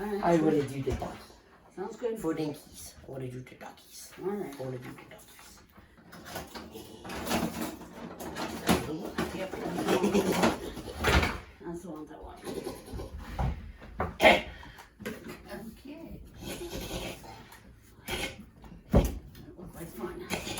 Alright. I want to do the ducks. Sounds good. For dinkies. I want to do the duckies. Alright. I want to do the duckies. Yep. That's the ones I want. Okay. Okay. That looks like fun. Okay.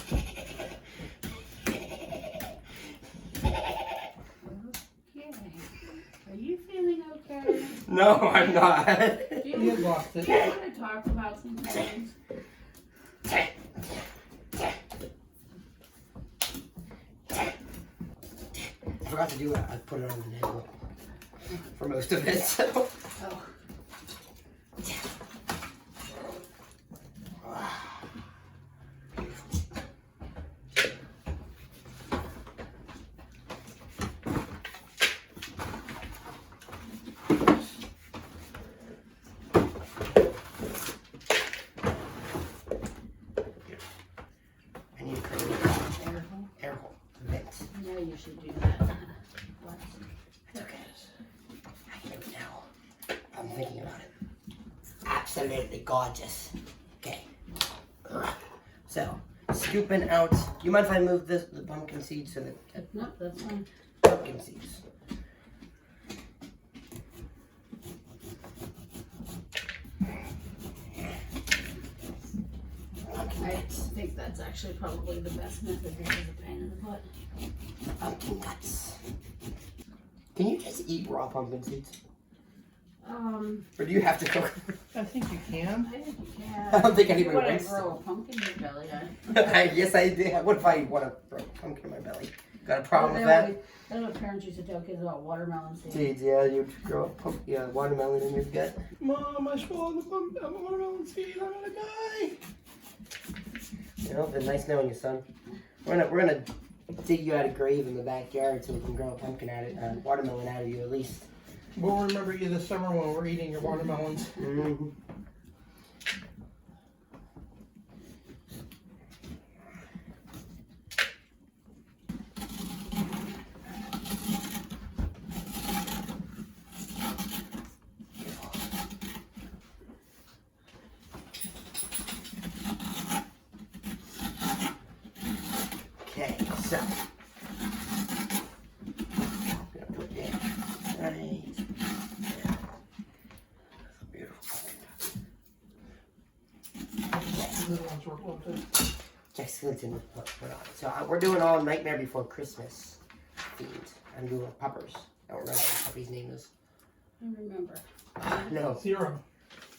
Are you feeling okay? No, I'm not. Do You you lost it. want to talk about some things? I forgot to do it. I put it on the table for most of it. So. Oh. I need to create Air hole? air hole vent. Yeah, you should do that. What? It's okay. I can do it now. I'm thinking about it. Absolutely gorgeous. Okay. So, scooping out. Do you mind if I move the pumpkin seeds so that Nope, that's fine. pumpkin seeds? I think that's actually probably the best method because of the pain in the butt. Pumpkin guts. Can you just eat raw pumpkin seeds? I Or do you have to cook? I think you can. think you can. I don't think anybody You want wants to grow a pumpkin in your belly, Yes, I did. What if I want to throw a pumpkin in my belly? Got a problem with That's that? what parents used to tell kids about watermelon seeds. Seeds, yeah, you'd grow a watermelon in your gut. Mom, I swallowed a watermelon seed. I'm gonna die. You know, been nice knowing you, son. We're gonna dig you out of grave in the backyard so we can grow a pumpkin out of watermelon out of you at least. We'll remember you this summer when we're eating your watermelons. Mm-hmm. Okay, so I'm gonna put that right there. Beautiful. The little ones were wilted. Jack Skellington put on it. So we're doing all Nightmare Before Christmas themed. I'm doing puppers. I don't remember what the puppy's name is. I remember. No. Zero.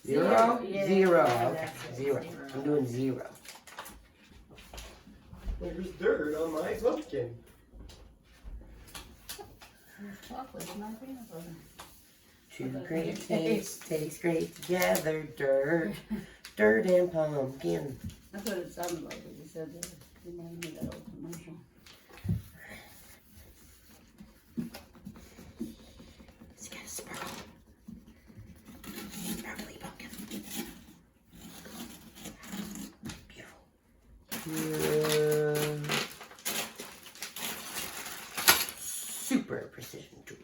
Zero? Yeah, Zero. yeah, Okay. that's it. Zero. Zero. I'm doing zero. There's dirt on my pumpkin. There's chocolate in my peanut butter. Two great tastes taste great together. Dirt. Dirt and pumpkin. That's what it sounded like when you said that. You reminded me of that old commercial. It's got a sparkle. Sparkly pumpkin. Beautiful. Super precision tool.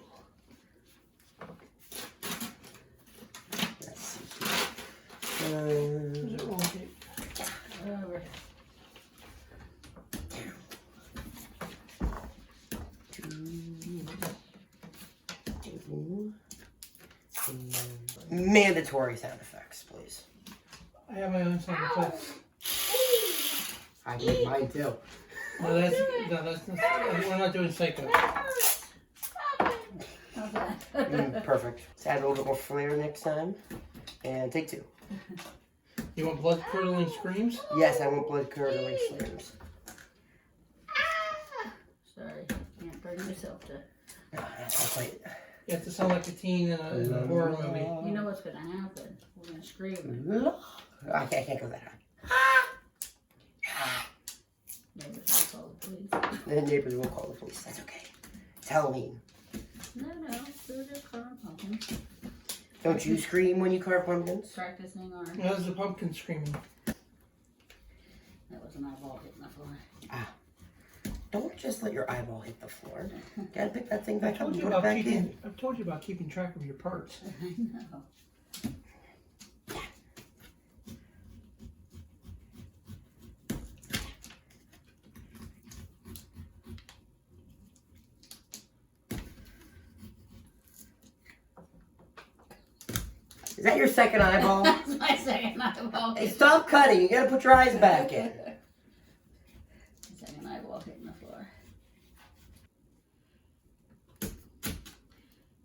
Let's see here. Is it roll cake? Over. Mandatory sound effects, please. I have my own sound effects. I made mine too. No, that's we're not doing psycho. How's that? Perfect. Let's add a little bit more flair next time. And take two. You want blood curdling screams? Yes, I want blood curdling screams. Sorry, can't bring yourself to. I'll play it. You have to sound like a teen in a horror movie. You know what's gonna happen? We're gonna scream. I can't go that high. Neighbors will call the police. The neighbors will call the police. That's okay. It's Halloween. No, they're just carving pumpkins. Don't you scream when you carve pumpkins? Practicing our. That was the pumpkin screaming. That was an eyeball hitting the floor. Don't just let your eyeball hit the floor. Gotta pick that thing I back up told and you put it about back in. I've told you about keeping track of your parts. I know. Is that your second eyeball? That's my second eyeball. Hey, stop cutting. You gotta put your eyes back in. Second eyeball hitting the floor.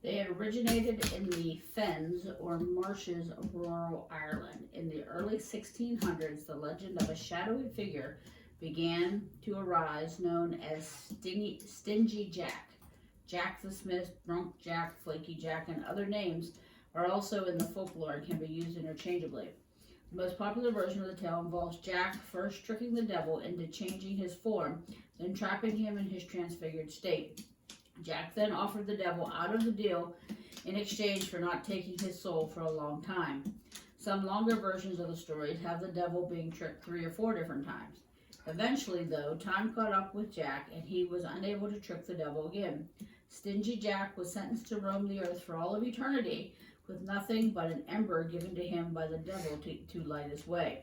They had originated in the fens or marshes of rural Ireland. In the early 1600s, the legend of a shadowy figure began to arise known as Stingy Jack. Jack the Smith, Drunk Jack, Flaky Jack, and other names are also in the folklore and can be used interchangeably. The most popular version of the tale involves Jack first tricking the devil into changing his form, then trapping him in his transfigured state. Jack then offered the devil out of the deal in exchange for not taking his soul for a long time. Some longer versions of the stories have the devil being tricked 3 or 4 different times. Eventually, though, time caught up with Jack and he was unable to trick the devil again. Stingy Jack was sentenced to roam the earth for all of eternity with nothing but an ember given to him by the devil to light his way.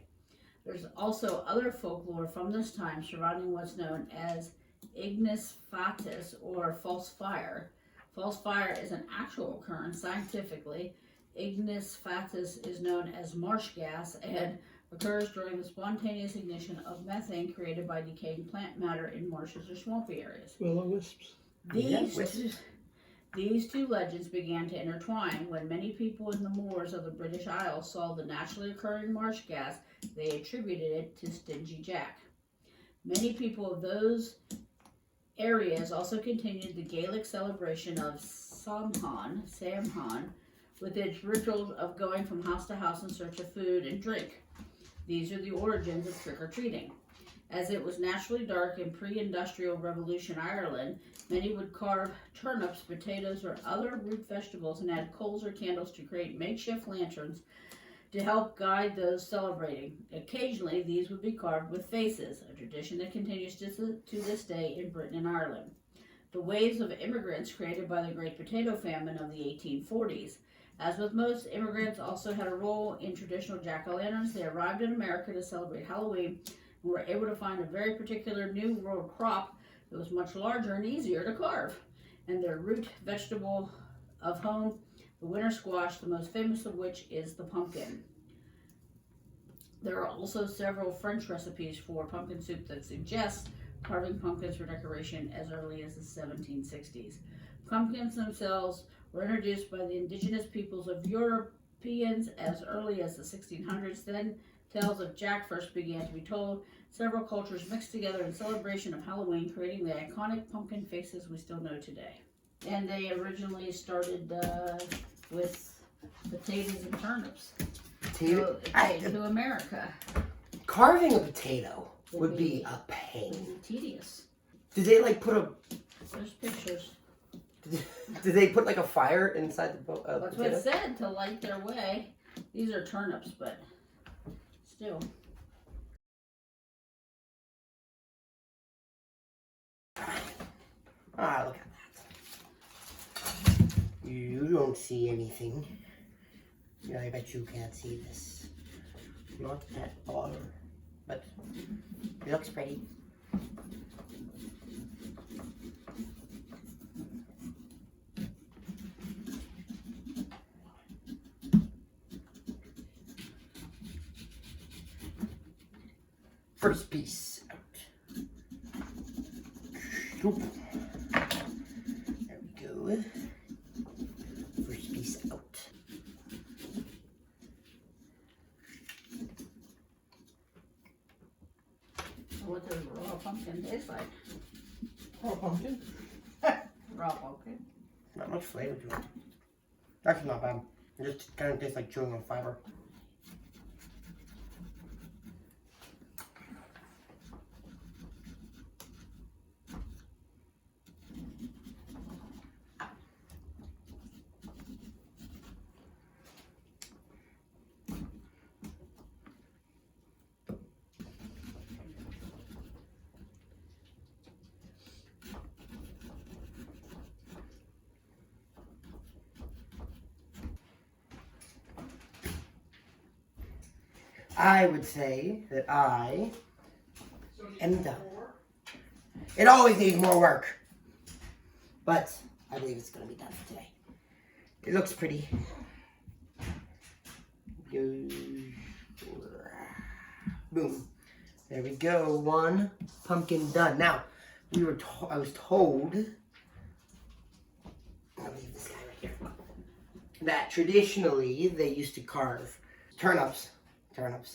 There's also other folklore from this time surrounding what's known as ignis fatuus, or false fire. False fire is an actual occurrence scientifically. Ignis fatuus is known as marsh gas and occurs during the spontaneous ignition of methane created by decaying plant matter in marshes or swampy areas. Will-o-wisps. These two legends began to intertwine. When many people in the moors of the British Isles saw the naturally occurring marsh gas, they attributed it to Stingy Jack. Many people of those areas also continued the Gaelic celebration of Samhain, with its rituals of going from house to house in search of food and drink. These are the origins of trick-or-treating. As it was naturally dark in pre-industrial revolution Ireland, many would carve turnips, potatoes, or other root vegetables and add coals or candles to create makeshift lanterns to help guide those celebrating. Occasionally, these would be carved with faces, a tradition that continues to this day in Britain and Ireland. The waves of immigrants created by the Great Potato Famine of the 1840s. As with most, immigrants also had a role in traditional jack-o'-lanterns. They arrived in America to celebrate Halloween and were able to find a very particular New World crop that was much larger and easier to carve. And their root vegetable of home, the winter squash, the most famous of which is the pumpkin. There are also several French recipes for pumpkin soup that suggest carving pumpkins for decoration as early as the 1760s. Pumpkins themselves were introduced by the indigenous peoples of Europeans as early as the 1600s. Then tales of Jack first began to be told. Several cultures mixed together in celebration of Halloween, creating the iconic pumpkin faces we still know today. And they originally started with potatoes and turnips. To America. Carving a potato would be a pain. Would be tedious. Did they like put a... There's pictures. Did they put like a fire inside the That's potato? what it said, to light their way. These are turnips, but still. Ah, look at that. You don't see anything. Yeah, I bet you can't see this. Not at all. But it looks pretty. First piece out. There we go. First piece out. What does raw pumpkin taste like? Raw pumpkin? Raw pumpkin. Not much flavor to it. Actually not bad. It just kind of tastes like chewing on fiber. I would say that I am done. It always needs more work. But I believe it's going to be done for today. It looks pretty. Boom. There we go. One pumpkin done. Now, I was told, I'll leave this guy right here, that traditionally they used to carve turnips, and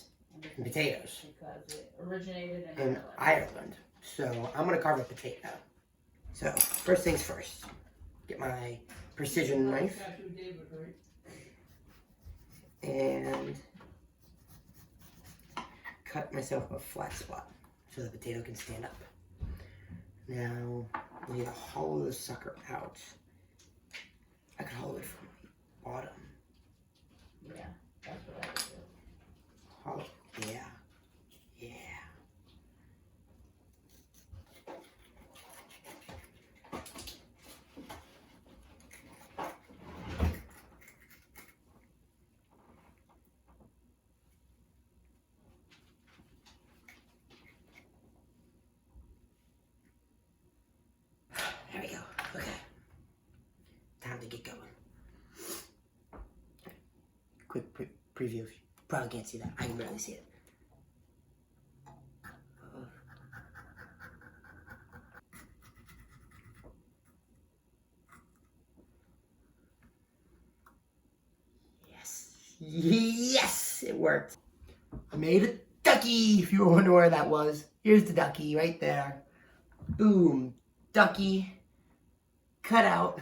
potatoes. Because it originated in Ireland. So I'm gonna carve a potato. So first things first, get my precision knife and cut myself a flat spot so the potato can stand up. Now I need to hollow this sucker out. I could hollow it from the bottom. Yeah, that's what I would do. Hollow, yeah. There we go. Okay. Time to get going. Quick preview. Probably can't see that. I can barely see it. Yes, it worked. I made a ducky, if you were wondering where that was. Here's the ducky right there. Boom, ducky, cut out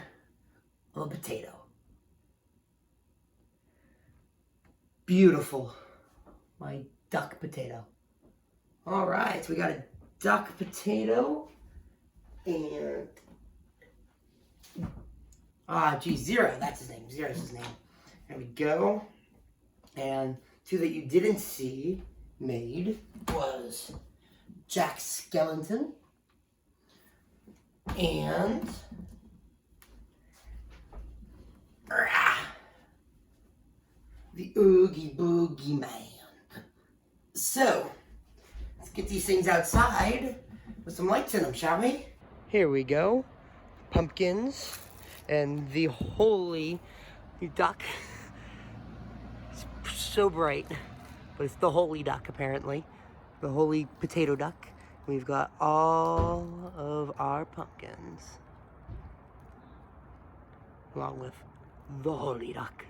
of a potato. Beautiful, my duck potato. All right, so we got a duck potato and, Zero, that's his name, Zero's his name. There we go. And two that you didn't see made was Jack Skellington and the Oogie Boogie Man. So, let's get these things outside with some lights in them, shall we? Here we go. Pumpkins and the holy duck. It's so bright, but it's the holy duck apparently. The holy potato duck. We've got all of our pumpkins, along with the holy duck.